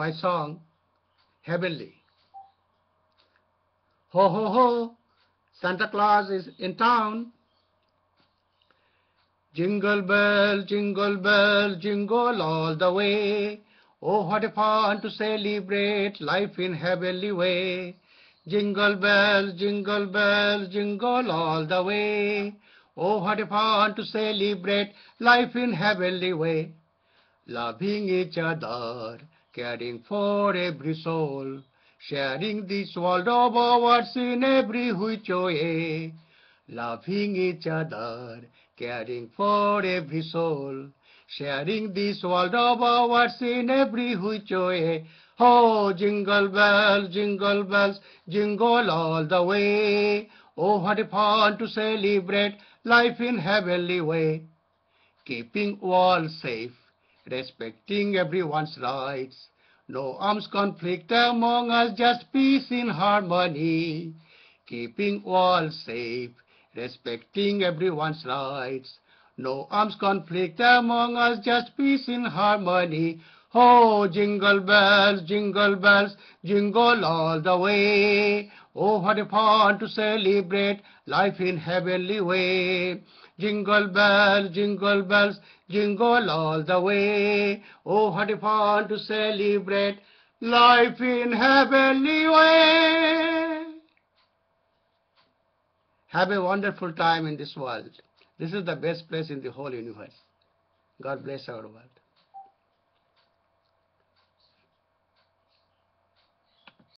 my song, Heavenly. Ho, ho, ho, Santa Claus is in town. Jingle bell, jingle all the way. Oh, what a fun to celebrate life in heavenly way. Jingle bells, jingle all the way. Oh, what a fun to celebrate life in heavenly way. Loving each other, caring for every soul, sharing this world of ours in every which way. Loving each other, caring for every soul, sharing this world of ours in every which way. Oh, jingle bells, jingle all the way. Oh, what a fun to celebrate life in heavenly way. Keeping all safe, respecting everyone's rights. No arms conflict among us, just peace in harmony. Keeping all safe, respecting everyone's rights. No arms conflict among us, just peace in harmony. Oh, jingle bells, jingle all the way. Oh, what a fun to celebrate life in heavenly way. Jingle bells, jingle all the way. Oh, what a fun to celebrate life in heavenly way. Have a wonderful time in this world. This is the best place in the whole universe. God bless our world.